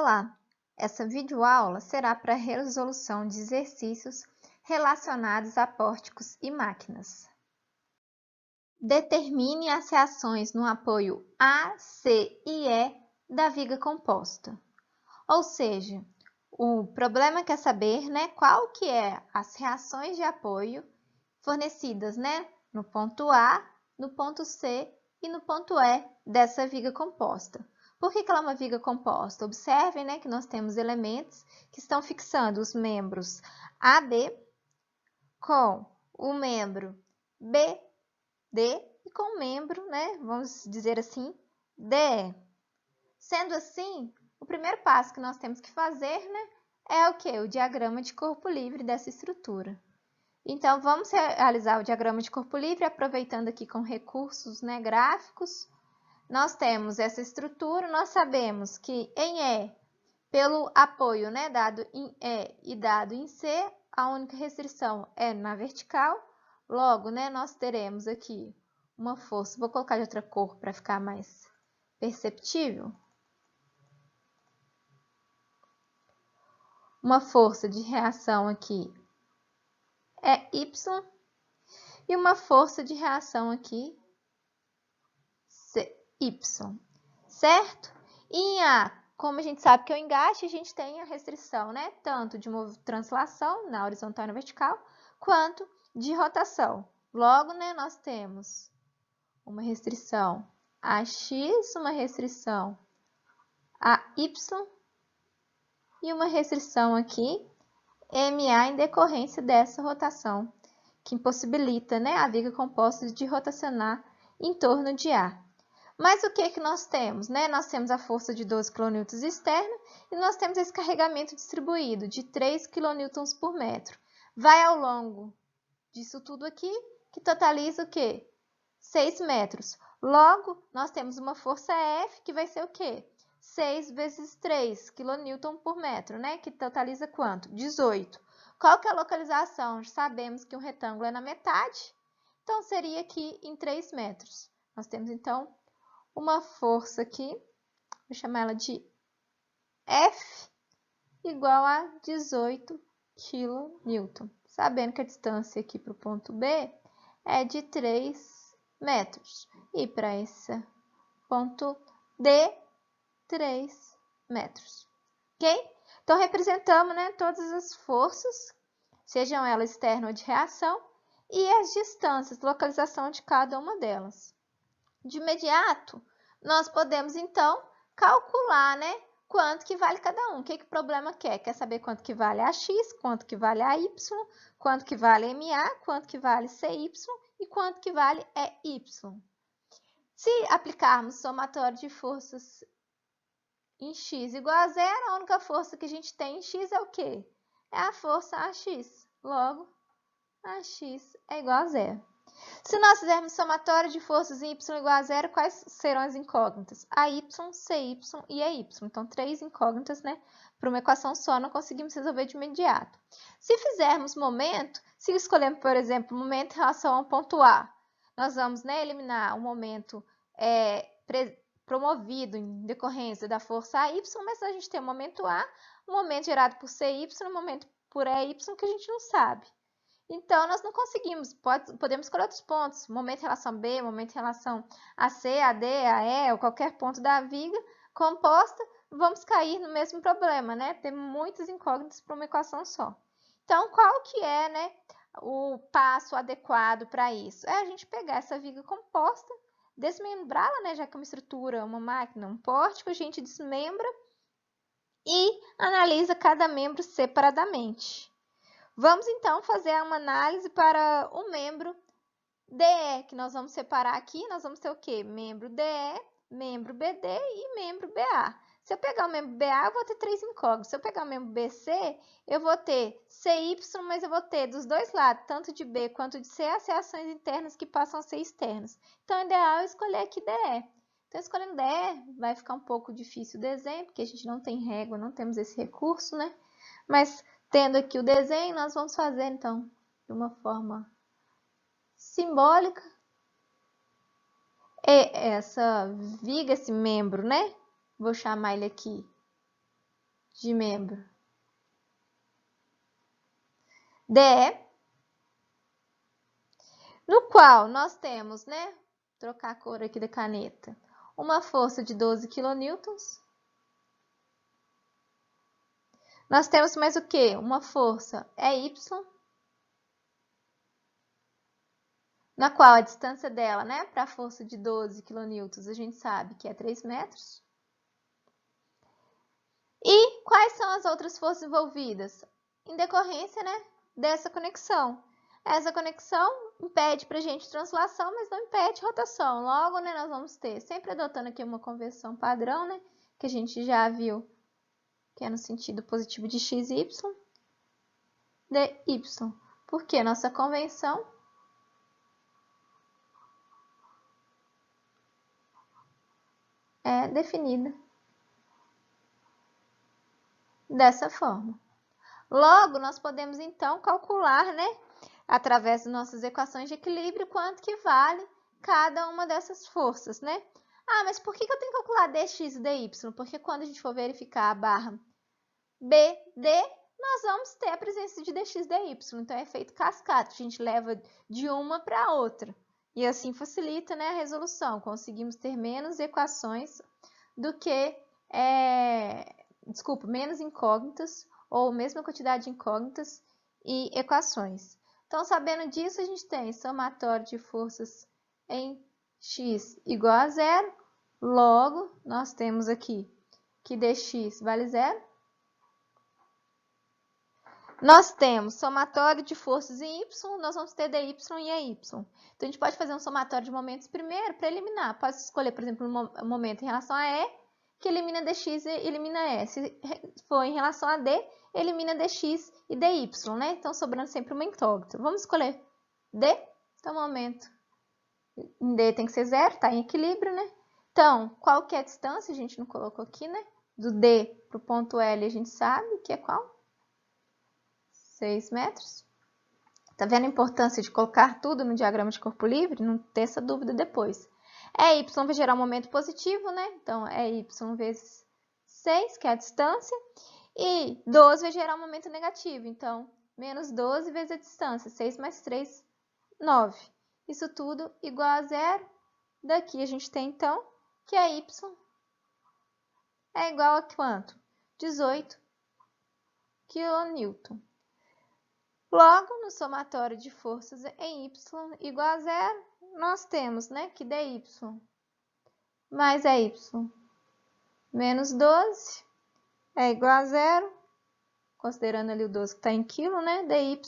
Olá! Essa videoaula será para a resolução de exercícios relacionados a pórticos e máquinas. Determine as reações no apoio A, C e E da viga composta. Ou seja, o problema quer saber, qual que é as reações de apoio fornecidas, no ponto A, no ponto C e no ponto E dessa viga composta. Por que ela é uma viga composta? Observem, que nós temos elementos que estão fixando os membros AB com o membro BD e com o membro, vamos dizer assim, DE. Sendo assim, o primeiro passo que nós temos que fazer, é o quê? O diagrama de corpo livre dessa estrutura. Então, vamos realizar o diagrama de corpo livre, aproveitando aqui com recursos gráficos. Nós temos essa estrutura, nós sabemos que em E, pelo apoio dado em E e dado em C, a única restrição é na vertical. Logo, nós teremos aqui uma força, vou colocar de outra cor para ficar mais perceptível. Uma força de reação aqui é Y e uma força de reação aqui Y, certo? E em A, como a gente sabe que é o engaste, a gente tem a restrição, tanto de translação na horizontal e na vertical, quanto de rotação. Logo, nós temos uma restrição AX, uma restrição AY e uma restrição aqui MA em decorrência dessa rotação, que impossibilita a viga composta de rotacionar em torno de A. Mas o que nós temos? Nós temos a força de 12 kN externa e nós temos esse carregamento distribuído de 3 kN por metro. Vai ao longo disso tudo aqui, que totaliza o quê? 6 metros. Logo, nós temos uma força F, que vai ser o quê? 6 vezes 3 kN por metro, que totaliza quanto? 18. Qual que é a localização? Sabemos que um retângulo é na metade, então seria aqui em 3 metros. Nós temos, então, uma força aqui, vou chamar ela de F, igual a 18 kN. Sabendo que a distância aqui para o ponto B é de 3 metros. E para esse ponto D, 3 metros. Ok? Então, representamos todas as forças, sejam elas externas ou de reação, e as distâncias, localização de cada uma delas. De imediato, nós podemos, então, calcular, quanto que vale cada um. O que o problema quer? Quer saber quanto que vale AX, quanto que vale AY, quanto que vale MA, quanto que vale CY e quanto que vale EY. Se aplicarmos somatório de forças em X igual a zero, a única força que a gente tem em X é o quê? É a força AX. Logo, AX é igual a zero. Se nós fizermos somatório de forças em Y igual a zero, quais serão as incógnitas? AY, CY e EY. Então, 3 incógnitas, para uma equação só, não conseguimos resolver de imediato. Se fizermos momento, se escolhermos, por exemplo, momento em relação ao ponto A, nós vamos eliminar o momento promovido em decorrência da força AY, mas a gente tem o momento A, o momento gerado por CY, o momento por EY, que a gente não sabe. Então, nós não conseguimos, podemos escolher outros pontos, momento em relação a B, momento em relação a C, a D, a E, ou qualquer ponto da viga composta, vamos cair no mesmo problema, Tem muitas incógnitas para uma equação só. Então, qual que é, o passo adequado para isso? É a gente pegar essa viga composta, desmembrá-la, já que é uma estrutura, uma máquina, um pórtico, a gente desmembra e analisa cada membro separadamente. Vamos, então, fazer uma análise para o membro DE, que nós vamos separar aqui. Nós vamos ter o quê? Membro DE, membro BD e membro BA. Se eu pegar o membro BA, eu vou ter 3 incógnitas. Se eu pegar o membro BC, eu vou ter CY, mas eu vou ter dos dois lados, tanto de B quanto de C, as reações internas que passam a ser externas. Então, o ideal é escolher aqui DE. Então, escolhendo DE, vai ficar um pouco difícil o desenho, porque a gente não tem régua, não temos esse recurso, Mas, tendo aqui o desenho, nós vamos fazer, então, de uma forma simbólica. E essa viga, esse membro, vou chamar ele aqui de membro DE, no qual nós temos, né, trocar a cor aqui da caneta, uma força de 12 kN. Nós temos mais o quê? Uma força EY, na qual a distância dela, né, para a força de 12 kN, a gente sabe que é 3 metros. E quais são as outras forças envolvidas? Em decorrência, né, dessa conexão. Essa conexão impede para a gente translação, mas não impede rotação. Logo, né, nós vamos ter, sempre adotando aqui uma conversão padrão, né, que a gente já viu, que é no sentido positivo de x e y, dy. Porque nossa convenção é definida dessa forma. Logo, nós podemos, então, calcular, né, através das nossas equações de equilíbrio, quanto que vale cada uma dessas forças, né? Ah, mas por que eu tenho que calcular dx e dy? Porque quando a gente for verificar a barra BD, nós vamos ter a presença de dx e dy. Então, é efeito cascata. A gente leva de uma para a outra. E assim facilita, né, a resolução. Conseguimos ter menos equações do que... menos incógnitas, ou mesma quantidade de incógnitas e equações. Então, sabendo disso, a gente tem somatório de forças em x igual a zero. Logo, nós temos aqui que dx vale zero. Nós temos somatório de forças em y, nós vamos ter dy e EY. Então, a gente pode fazer um somatório de momentos primeiro para eliminar. Pode escolher, por exemplo, um momento em relação a E, que elimina dx e elimina E. Se for em relação a D, elimina dx e dy, né? Então, sobrando sempre uma incógnita. Vamos escolher D. Então, momento em D tem que ser zero, está em equilíbrio, né? Então, qual que é a distância? A gente não colocou aqui, né? Do D para o ponto L, a gente sabe que é qual? 6 metros. Tá vendo a importância de colocar tudo no diagrama de corpo livre? Não ter essa dúvida depois. Y vai gerar um momento positivo, né? Então, é Y vezes 6, que é a distância. E 12 vai gerar um momento negativo. Então, menos 12 vezes a distância. 6 mais 3, 9. Isso tudo igual a zero. Daqui a gente tem, então, que a Y é igual a quanto? 18 kN. Logo, no somatório de forças em y igual a zero, nós temos, né, que dy mais EY menos 12 é igual a zero, considerando ali o 12 que está em quilo, né, dy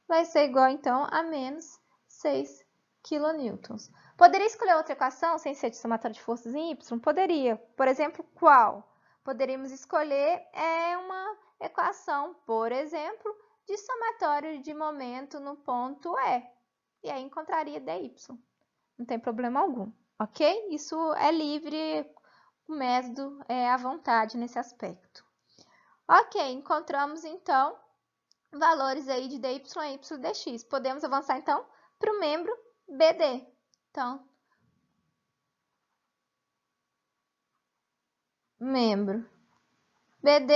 vai ser igual, então, a menos 6 kN. Poderia escolher outra equação sem ser de somatório de forças em y? Poderia. Por exemplo, qual? Poderíamos escolher uma equação, por exemplo, de somatório de momento no ponto E. E aí encontraria dy. Não tem problema algum, ok? Isso é livre, o método é à vontade nesse aspecto. Ok, encontramos então valores aí de dy, y, dx. Podemos avançar então para o membro BD. Então, membro BD,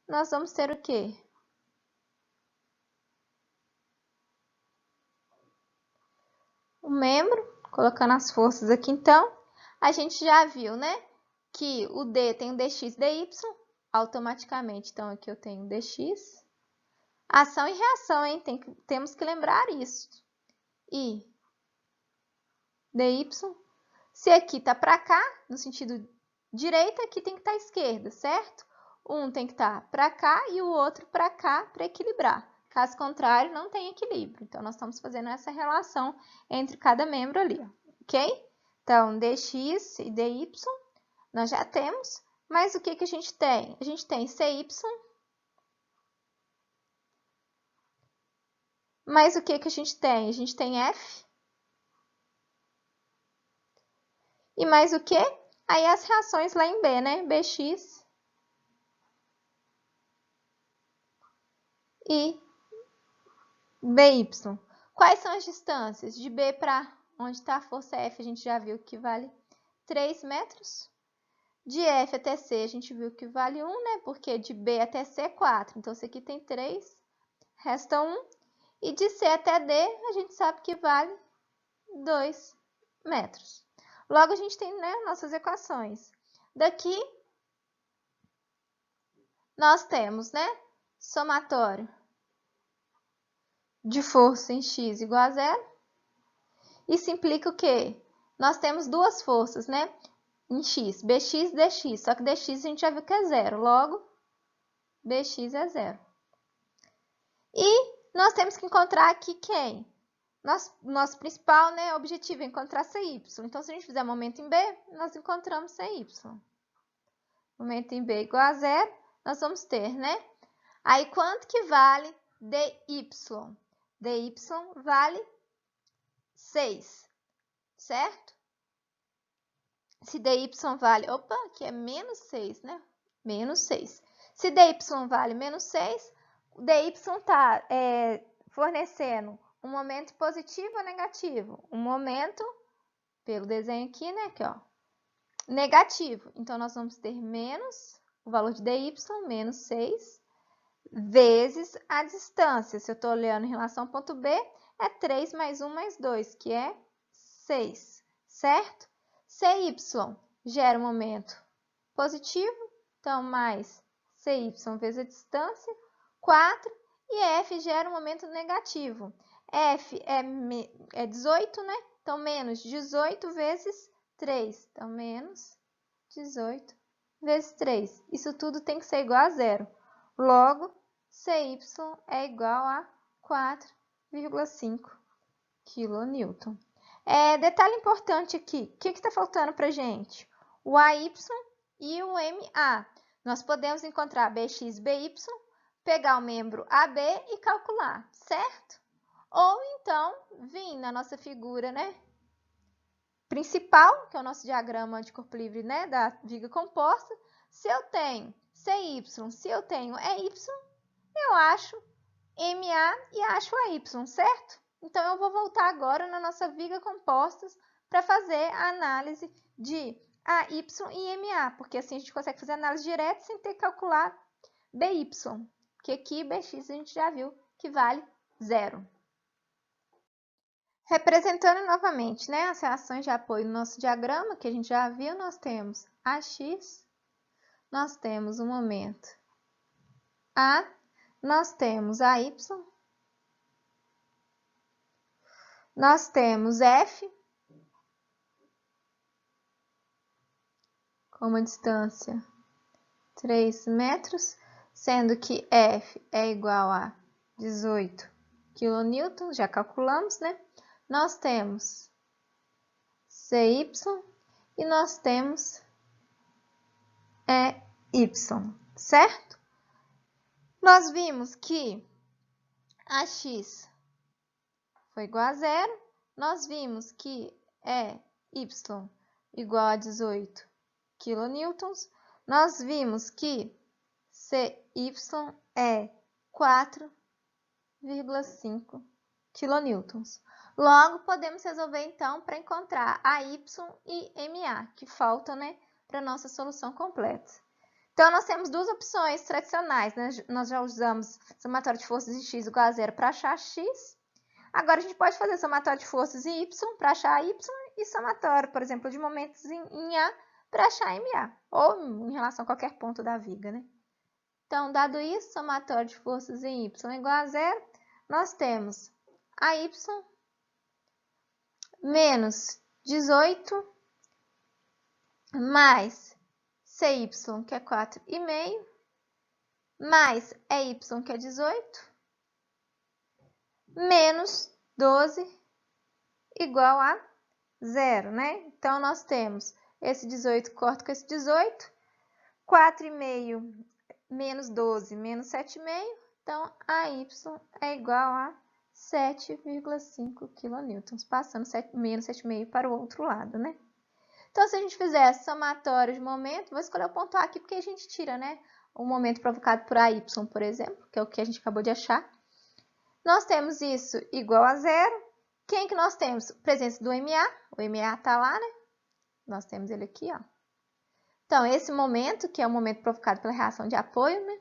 nós vamos ter o quê? O membro, colocando as forças aqui então, a gente já viu, né, que o D tem o dx e dy, automaticamente, então aqui eu tenho dx. Ação e reação, hein? Temos que lembrar isso. E dy, se aqui tá para cá, no sentido direita, aqui tem que estar esquerda, certo? Um tem que estar para cá e o outro para cá para equilibrar. Caso contrário, não tem equilíbrio. Então, nós estamos fazendo essa relação entre cada membro ali, ok? Então, dx e dy, nós já temos. Mas o que a gente tem? A gente tem cy, mas o que a gente tem? A gente tem f. E mais o quê? Aí as reações lá em B, né? Bx e by. Quais são as distâncias? De B para onde está a força F, a gente já viu que vale 3 metros. De F até C, a gente viu que vale 1, né? Porque de B até C é 4. Então, esse aqui tem 3, resta 1. E de C até D, a gente sabe que vale 2 metros. Logo, a gente tem, né, nossas equações. Daqui, nós temos, né, somatório de força em x igual a 0. Isso implica o quê? Nós temos duas forças, né? Em x, bx e dx. Só que dx a gente já viu que é 0. Logo, bx é 0. E nós temos que encontrar aqui quem? Nosso principal, né, objetivo é encontrar CY. Então, se a gente fizer momento em B, nós encontramos CY. Momento em B igual a 0, nós vamos ter, né? Aí, quanto que vale DY? DY vale 6, certo? Se dy vale... Opa, aqui é menos 6, né? Menos 6. Se dy vale menos 6, dy está fornecendo um momento positivo ou negativo? Um momento, pelo desenho aqui, né? Aqui, ó. Negativo. Então, nós vamos ter menos o valor de dy, menos 6, vezes a distância. Se eu estou olhando em relação ao ponto B, é 3 mais 1 mais 2, que é 6, certo? CY gera um momento positivo, então mais CY vezes a distância, 4, e F gera um momento negativo. F é 18, né? Então, menos 18 vezes 3, então menos 18 vezes 3. Isso tudo tem que ser igual a 0. Logo, CY é igual a 4,5 kN. Detalhe importante aqui, o que está faltando para a gente? O AY e o MA. Nós podemos encontrar BX, BY, pegar o membro AB e calcular, certo? Ou então, vir na nossa figura, né, principal, que é o nosso diagrama de corpo livre, né, da viga composta. Se eu tenho CY, se eu tenho EY, eu acho MA e acho AY, certo? Então, eu vou voltar agora na nossa viga compostas para fazer a análise de AY e MA, porque assim a gente consegue fazer análise direta sem ter que calcular BY, porque aqui BX a gente já viu que vale 0. Representando novamente, né, as reações de apoio no nosso diagrama, que a gente já viu, nós temos AX, nós temos o momento A, nós temos AY, nós temos F, com uma distância 3 metros, sendo que F é igual a 18 kN, já calculamos, né? Nós temos CY e nós temos Y, certo? Nós vimos que AX foi igual a 0, nós vimos que Y igual a 18 kN, nós vimos que CY é 4,5 kN. Logo, podemos resolver, então, para encontrar AY e MA, que faltam, né, para a nossa solução completa. Então, nós temos duas opções tradicionais, né? Nós já usamos somatório de forças em x igual a 0 para achar x. Agora, a gente pode fazer somatório de forças em y para achar y e somatório, por exemplo, de momentos em A para achar MA, ou em relação a qualquer ponto da viga, né? Então, dado isso, somatório de forças em y igual a 0, nós temos AY menos 18 mais CY, que é 4,5, mais EY, que é 18, menos 12, igual a 0, né? Então, nós temos esse 18 corta com esse 18, 4,5 menos 12, menos 7,5, então, AY é igual a 7,5 kN, passando menos 7,5 para o outro lado, né? Então, se a gente fizer somatório de momento, vou escolher o ponto A aqui porque a gente tira, né, o momento provocado por AY, por exemplo, que é o que a gente acabou de achar. Nós temos isso igual a 0. Quem que nós temos? Presença do MA. O MA está lá, né? Nós temos ele aqui, ó. Então, esse momento, que é o momento provocado pela reação de apoio, né?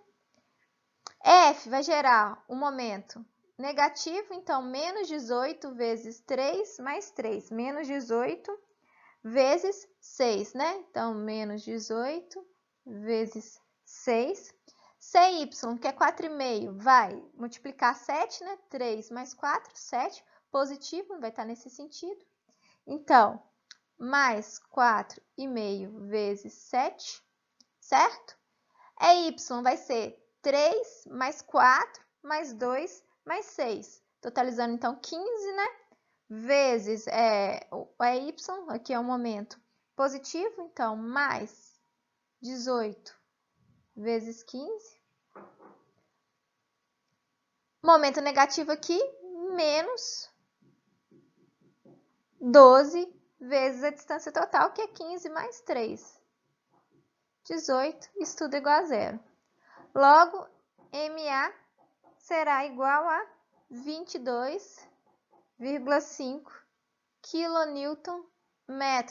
F vai gerar um momento negativo, então, menos 18 vezes 3 mais 3. Menos 18 vezes 6, né? Então, menos 18 vezes 6. CY, que é 4,5, vai multiplicar 7, né? 3 mais 4, 7. Positivo, vai estar nesse sentido. Então, mais 4,5 vezes 7, certo? Y vai ser 3 mais 4 mais 2 mais 6. Totalizando, então, 15, né? Vezes o Y, aqui é um momento positivo, então, mais 18 vezes 15. Momento negativo aqui, menos 12 vezes a distância total, que é 15 mais 3. 18, isso tudo igual a zero. Logo, MA será igual a 22,5 kN/m.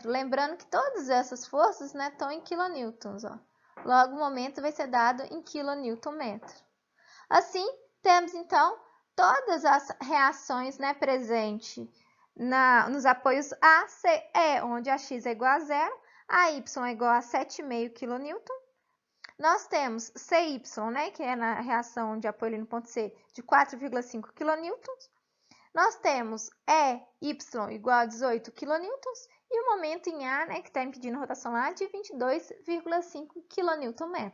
Lembrando que todas essas forças, né, estão em kilonewtons. Ó. Logo, o momento vai ser dado em kN/m. Assim, temos, então, todas as reações, né, presentes nos apoios A, C, E, onde a x é igual a zero, a y é igual a 7,5 kN. Nós temos CY, né, que é na reação de apoio ali no ponto C, de 4,5 kN. Nós temos EY igual a 18 kN e o momento em A, né, que está impedindo a rotação lá, de 22,5 kN/m.